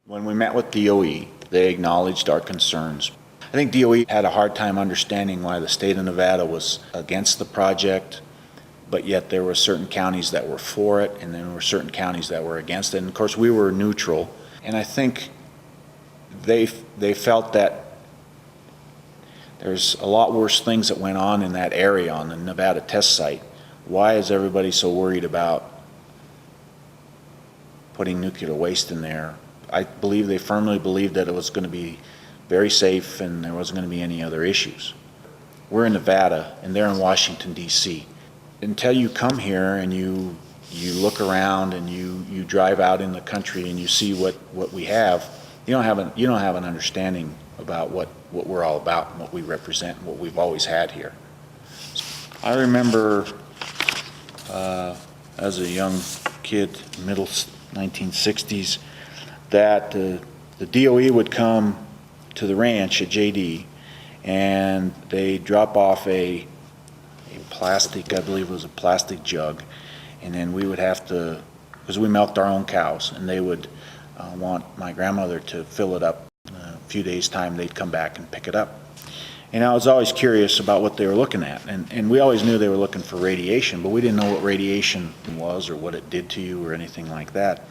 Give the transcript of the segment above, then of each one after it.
When we met with DOE, they acknowledged our concerns. I think DOE had a hard time understanding why the state of Nevada was against the project, but yet there were certain counties that were for it, and then there were certain counties that were against it. And of course, we were neutral. And I think they felt that there's a lot worse things that went on in that area on the Nevada test site. Why is everybody so worried about putting nuclear waste in there? I believe they firmly believed that it was going to be very safe and there wasn't going to be any other issues. We're in Nevada and they're in Washington, D.C. Until you come here and you look around and you drive out in the country and you see what we have, you don't have an understanding about what we're all about and what we represent and what we've always had here. I remember as a young kid, middle 1960s, that the DOE would come to the ranch at JD and they drop off a plastic, I believe it was a plastic jug, and then we would have to, because we milked our own cows, and they would want my grandmother to fill it up. A few days' time they'd come back and pick it up. And I was always curious about what they were looking at, and we always knew they were looking for radiation, but we didn't know what radiation was or what it did to you or anything like that.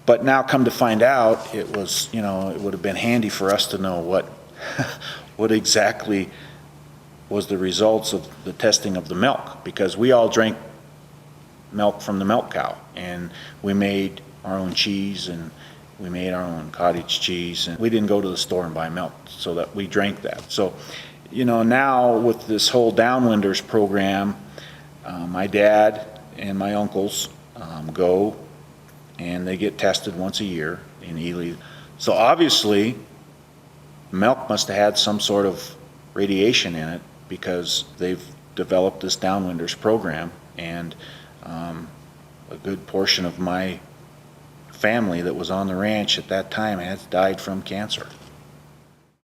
But now come to find out, it was, it would have been handy for us to know what exactly was the results of the testing of the milk, because we all drank milk from the milk cow, and we made our own cheese and we made our own cottage cheese, and we didn't go to the store and buy milk, so that we drank that. So, now with this whole Downwinders program, my dad and my uncles go and they get tested once a year in Ely. So obviously, milk must have had some sort of radiation in it, because they've developed this Downwinders program, and a good portion of my family that was on the ranch at that time has died from cancer.